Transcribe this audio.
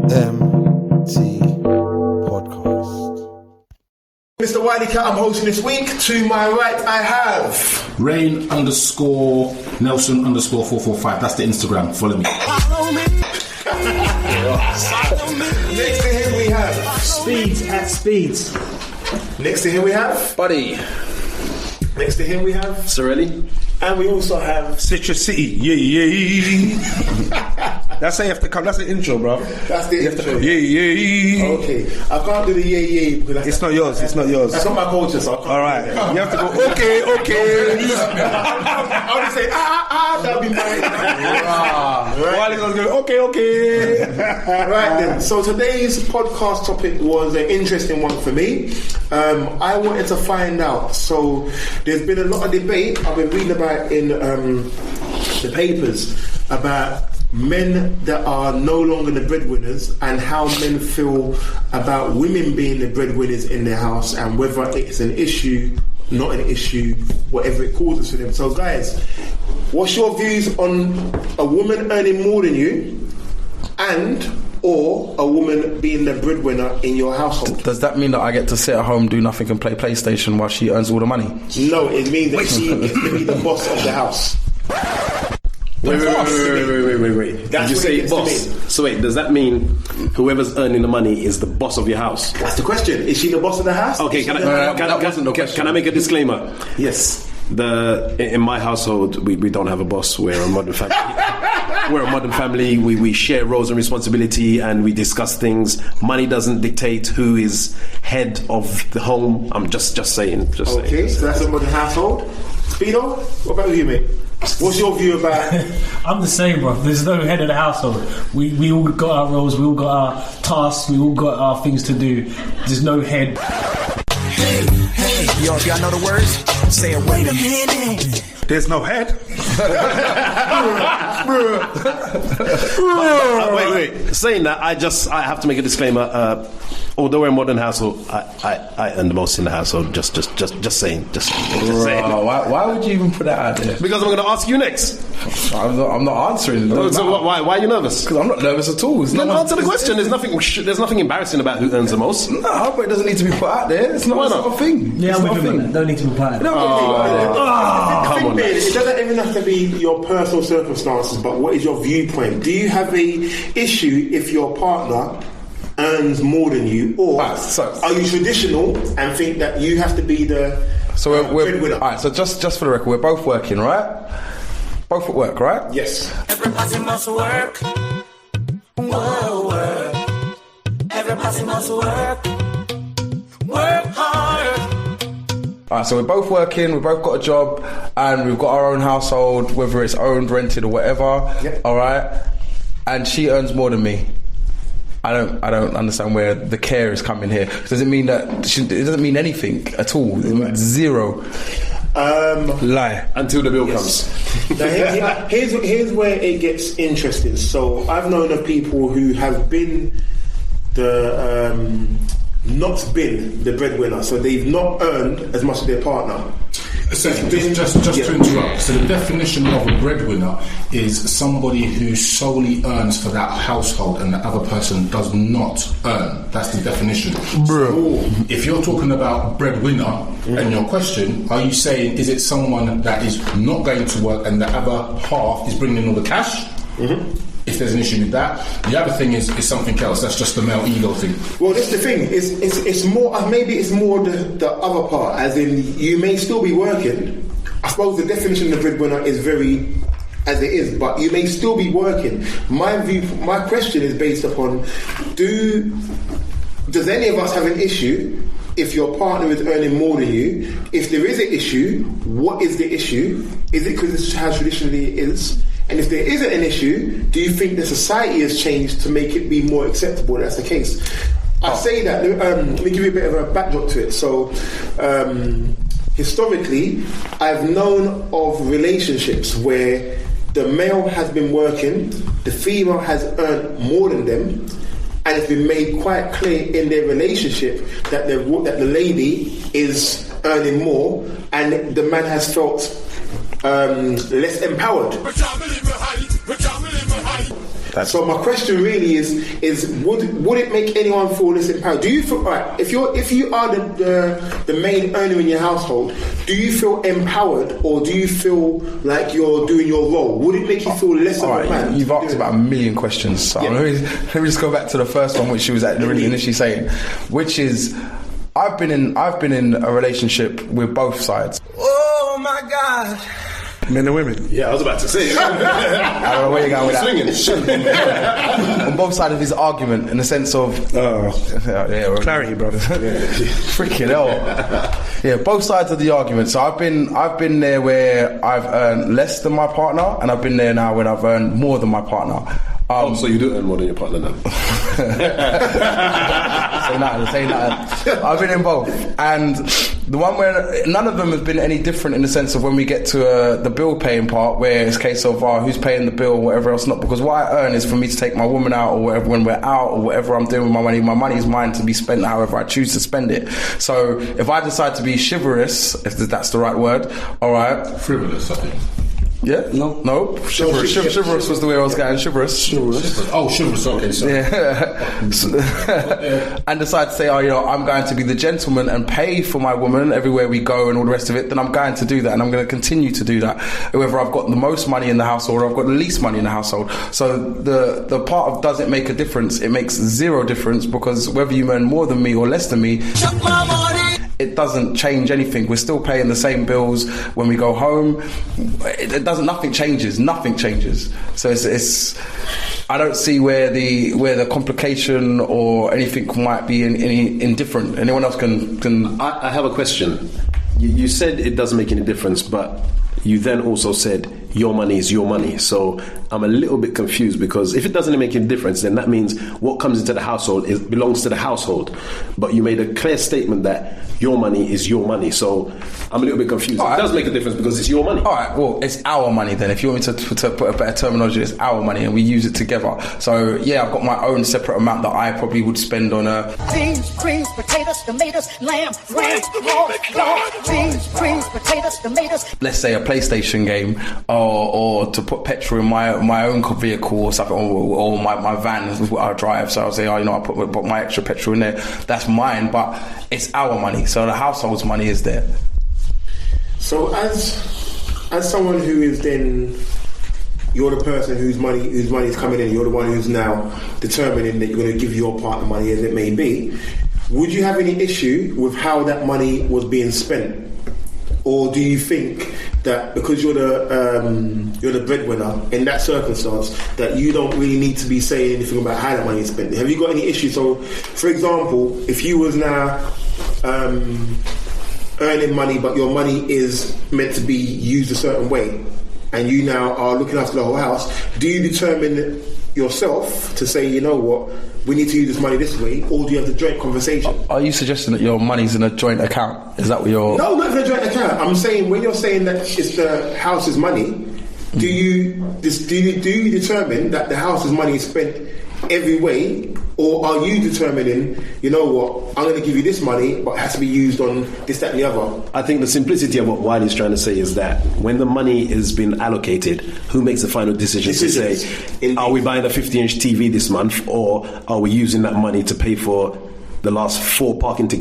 eMpTy podcast. Mr. Wiley Cat, I'm hosting this week. To my right, I have Rain_Nelson_445. That's the Instagram. Follow me. Follow me. Next to him we have Speeds. Next to him we have Buddy. Next to him we have Sorelli. and we also have Citrus City. Yeah. That's how you have to come. That's the intro, bro. that's the intro. Yeah. Okay, I can't do the yeah because that's It's not yours. It's not yours. That's not my culture, so I can't. All right. You have to go. Okay. I'll just say that'll be mine. While he's going, okay. Right then, so today's podcast topic was an interesting one for me. I wanted to find out, so there's been a lot of debate I've been reading about in the papers about men that are no longer the breadwinners and how men feel about women being the breadwinners in their house and whether it's an issue, not an issue, whatever it causes for them. So guys, what's your views on a woman earning more than you and or a woman being the breadwinner in your household? Does that mean that I get to sit at home, do nothing and play PlayStation while she earns all the money? No, it means that she gets to be the boss of the house. Wait. That's Did you what it say gets to boss? mean. So wait, does that mean whoever's earning the money is the boss of your house? That's the question. Is she the boss of the house? Okay, can I make a disclaimer? Yes. In my household, we don't have a boss. We're a modern family. We're a modern family. We share roles and responsibility, and we discuss things. Money doesn't dictate who is head of the home. I'm just saying. Okay, so that's a modern household. Speedo, what about you, mate? What's your view about? I'm the same, bro. There's no head of the household. We all got our roles, we all got our tasks, we all got our things to do. There's no head. Hey, y'all know the words? Say it, wait a minute. There's no head. Wait. Saying that, I have to make a disclaimer. Although we're a modern household, I earn the most in the household. Just saying. Why would you even put that out there? Because I'm going to ask you next. I'm not answering. So why are you nervous? Because I'm not nervous at all. Then answer the question. There's nothing embarrassing about who earns the most. No, but it doesn't need to be put out there. It's not a thing. Yeah, it's not a thing. Don't need to be part of it. Come on. It doesn't even have to be your personal circumstances, but what is your viewpoint? Do you have a issue if your partner earns more than you, or are you traditional and think that you have to be the breadwinner? Alright, so just for the record, we're both working, right? Both at work, right? Yes. Everybody must work. Whoa, work. Everybody must work. Work hard. Alright, so we're both working, we've both got a job, and we've got our own household, whether it's owned, rented, or whatever. Yep. Alright? And she earns more than me. I don't understand where the care is coming here. It doesn't mean anything at all. Right. Zero. Lie. Until the bill comes. Now, here's where it gets interesting. So I've known of people who have been not been the breadwinner, so they've not earned as much as their partner. So just to interrupt, so the definition of a breadwinner is somebody who solely earns for that household and the other person does not earn. That's the definition. So if you're talking about breadwinner and your question, are you saying is it someone that is not going to work and the other half is bringing in all the cash? Mm-hmm. If there's an issue with that, the other thing is something else. That's just the male ego thing. Well, that's the thing. It's more. Maybe it's more the other part. As in, you may still be working. I suppose the definition of breadwinner is very as it is, but you may still be working. My question is based upon: does any of us have an issue if your partner is earning more than you? If there is an issue, what is the issue? Is it because this is how traditionally it is? And if there isn't an issue, do you think the society has changed to make it be more acceptable that's the case? I say that, let me give you a bit of a backdrop to it. So, historically, I've known of relationships where the male has been working, the female has earned more than them, and it's been made quite clear in their relationship that the lady is earning more, and the man has felt less empowered. So my question really is would it make anyone feel less empowered? Do you feel right? If you are the main earner in your household, do you feel empowered, or do you feel like you're doing your role? Would it make you feel less of a man? You've asked about a million questions, so let me just go back to the first one, which she was really initially saying, which is I've been in a relationship with both sides. Oh my God. Men and women. Yeah, I was about to say. I don't know where you're going with Swinging. On both sides of his argument, in the sense of Clarity, brother. freaking hell. Yeah, both sides of the argument. So I've been there where I've earned less than my partner, and I've been there now when I've earned more than my partner. So you do earn more than your partner now? Say nothing. I've been in both, and the one where none of them has been any different in the sense of when we get to the bill paying part, where it's a case of who's paying the bill or whatever else. Not because what I earn is for me to take my woman out or whatever when we're out, or whatever I'm doing with my money. My money is mine to be spent however I choose to spend it. So if I decide to be chivalrous, if that's the right word, all right, Frivolous, I think. yeah, no, chivalrous was the way I was going. Chivalrous. Oh, chivalrous. Okay, sorry. Yeah. And decide to say, I'm going to be the gentleman and pay for my woman everywhere we go and all the rest of it, then I'm going to do that, and I'm going to continue to do that, whether I've got the most money in the household or I've got the least money in the household. So the part of does it make a difference? It makes zero difference, because whether you earn more than me or less than me, it doesn't change anything. We're still paying the same bills when we go home. Nothing changes. So it's I don't see where the complication or anything might be any different. Anyone else can. I have a question. You said it doesn't make any difference, but you then also said your money is your money. So I'm a little bit confused, because if it doesn't make any difference, then that means what comes into the household belongs to the household. But you made a clear statement that your money is your money. So I'm a little bit confused. It does make a difference because it's your money. All right, well, it's our money then. If you want me to put a better terminology, it's our money and we use it together. So yeah, I've got my own separate amount that I probably would spend on beans, greens, potatoes, tomatoes, lamb, ram, pork, dog, beans, greens, potatoes, tomatoes. Let's say a PlayStation game, or to put petrol in my own vehicle or something, or my van is what I drive. So I'll say, I put my extra petrol in there. That's mine, but it's our money. So the household's money is there. So as someone who is then, you're the person whose money is coming in, you're the one who's now determining that you're going to give your partner money, as it may be, would you have any issue with how that money was being spent? Or do you think that because you're the breadwinner in that circumstance, that you don't really need to be saying anything about how that money is spent? Have you got any issue? So, for example, if you was now earning money, but your money is meant to be used a certain way, and you now are looking after the whole house, do you determine yourself to say, you know what, we need to use this money this way, or do you have the joint conversation? Are you suggesting that your money's in a joint account? Is that what you're... No, not in a joint account. I'm saying, when you're saying that it's the house's money, do you determine that the house's money is spent every way, or are you determining, you know what, I'm going to give you this money, but it has to be used on this, that and the other? I think the simplicity of what Wiley's trying to say is that when the money has been allocated, who makes the final decision to say, are we buying a 50-inch TV this month, or are we using that money to pay for the last 4 parking tickets